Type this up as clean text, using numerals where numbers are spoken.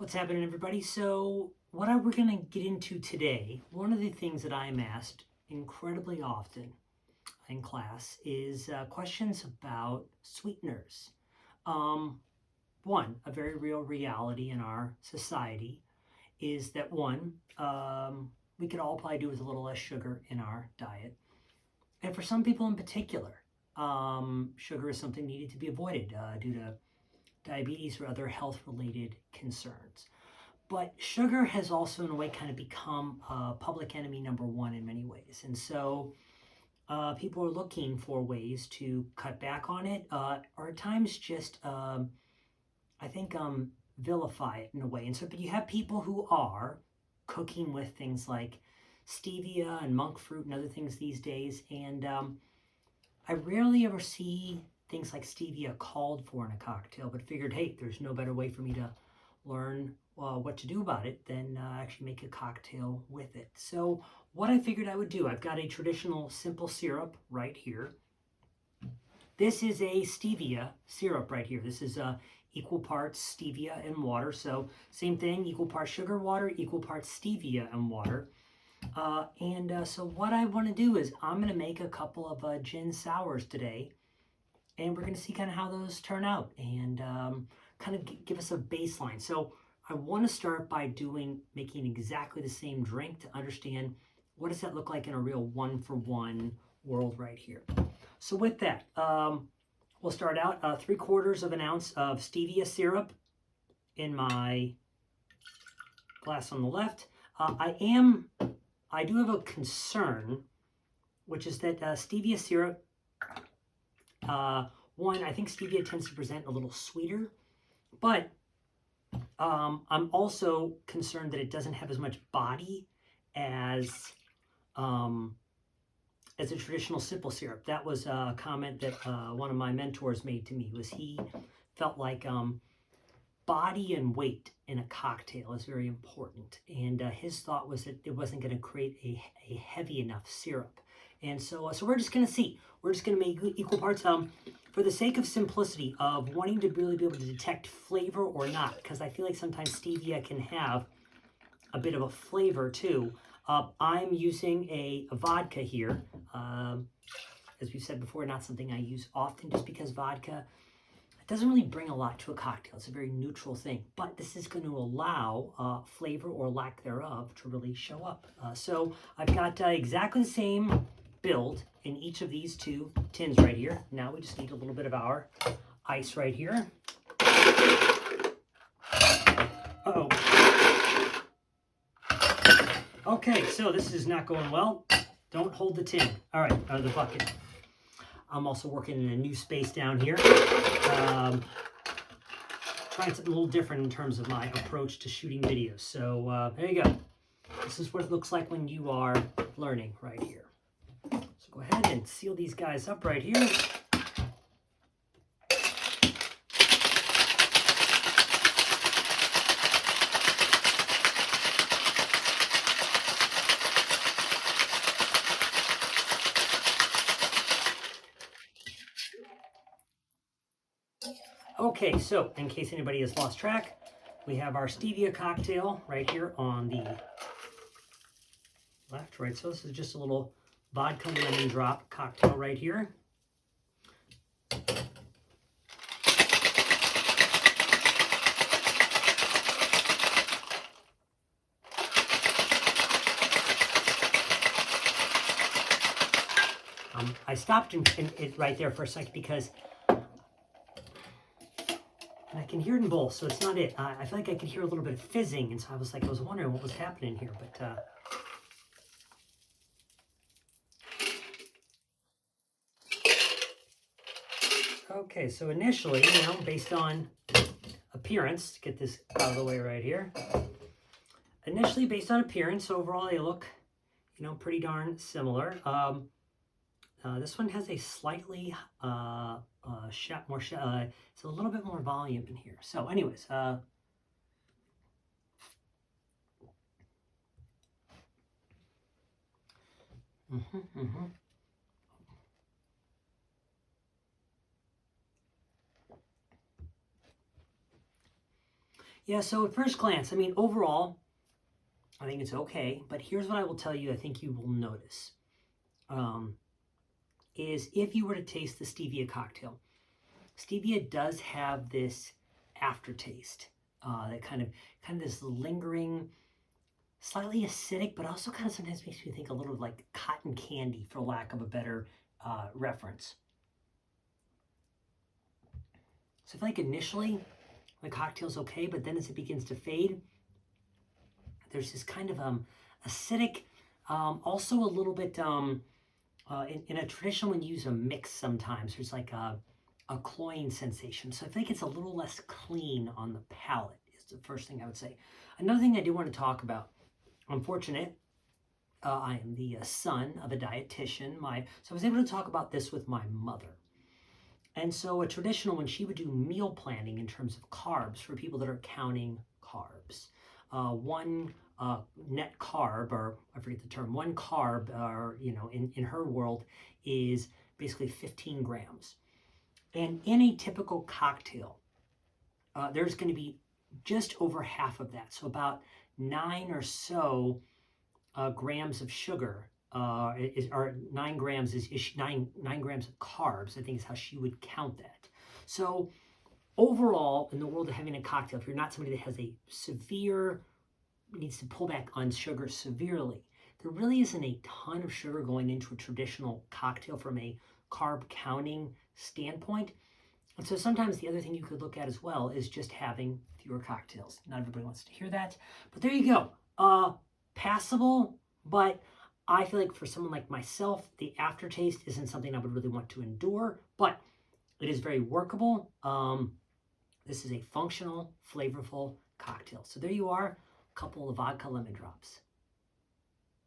What's happening, everybody? So we're going to get into today, one of the things that I'm asked incredibly often in class is questions about sweeteners. One, a very real reality in our society is that we could all probably do with a little less sugar in our diet. And for some people in particular, sugar is something needed to be avoided due to diabetes or other health-related concerns. But sugar has also, in a way, kind of become public enemy number one in many ways. And so people are looking for ways to cut back on it, or at times just, I think, vilify it in a way. And so, but you have people who are cooking with things like stevia and monk fruit and other things these days. And I rarely ever see things like stevia called for in a cocktail, but figured, hey, there's no better way for me to learn what to do about it than actually make a cocktail with it. So what I figured I would do, I've got a traditional simple syrup right here. This is a stevia syrup right here. This is equal parts stevia and water. So same thing, equal parts sugar, water, equal parts stevia and water. So what I want to do is I'm going to make a couple of gin sours today, and we're going to see kind of how those turn out and kind of give us a baseline. So I want to start by making exactly the same drink to understand what does that look like in a real one-for-one world right here. So with that, we'll start out 3/4 of an ounce of stevia syrup in my glass on the left. I do have a concern, which is that stevia syrup, one, I think stevia tends to present a little sweeter, but I'm also concerned that it doesn't have as much body as a traditional simple syrup. That was a comment that one of my mentors made to me, was he felt like body and weight in a cocktail is very important. And his thought was that it wasn't going to create a heavy enough syrup. And so we're just going to see. We're just going to make equal parts. For the sake of simplicity, of wanting to really be able to detect flavor or not, because I feel like sometimes stevia can have a bit of a flavor too. I'm using a vodka here. As we've said before, not something I use often just because vodka doesn't really bring a lot to a cocktail. It's a very neutral thing, but this is going to allow flavor or lack thereof to really show up. So I've got exactly the same build in each of these two tins right here. Now we just need a little bit of our ice right here. Uh-oh. Okay, so this is not going well. Don't hold the tin. All right, out of the bucket. I'm also working in a new space down here. Trying something a little different in terms of my approach to shooting videos. So there you go. This is what it looks like when you are learning right here. So go ahead and seal these guys up right here. Okay, so in case anybody has lost track, we have our stevia cocktail right here on the left, right? So this is just a little vodka lemon drop cocktail right here. I stopped it right there for a second because I can hear it in both, so it's not it. I feel like I could hear a little bit of fizzing, and so I was wondering what was happening here, but okay, so initially, based on appearance, to get this out of the way right here, initially based on appearance, overall they look, pretty darn similar. This one has a slightly it's a little bit more volume in here. So anyways, Yeah, so at first glance, I mean, overall, I think it's okay, but here's what I will tell you I think you will notice um, is if you were to taste the stevia cocktail, stevia does have this aftertaste that kind of this lingering, slightly acidic, but also kind of sometimes makes me think a little like cotton candy, for lack of a better reference. So I feel like initially the cocktail's okay, but then as it begins to fade, there's this kind of acidic, also a little bit in a traditional when you use a mix sometimes there's like a cloying sensation. So I think it's a little less clean on the palate is the first thing I would say. Another thing I do want to talk about. I'm fortunate. I am the son of a dietitian. So I was able to talk about this with my mother. And so a traditional, when she would do meal planning in terms of carbs for people that are counting carbs, one net carb, or I forget the term, one carb, or in her world, is basically 15 grams. And in a typical cocktail, there's going to be just over half of that, so about 9 or so grams of sugar, or 9 grams is 9 grams of carbs. I think is how she would count that. So overall, in the world of having a cocktail, if you're not somebody that has a severe needs to pull back on sugar severely, there really isn't a ton of sugar going into a traditional cocktail from a carb counting standpoint. And so sometimes the other thing you could look at as well is just having fewer cocktails. Not everybody wants to hear that, but there you go. Passable, but I feel like for someone like myself, the aftertaste isn't something I would really want to endure, but it is very workable. This is a functional, flavorful cocktail. So there you are, a couple of vodka lemon drops.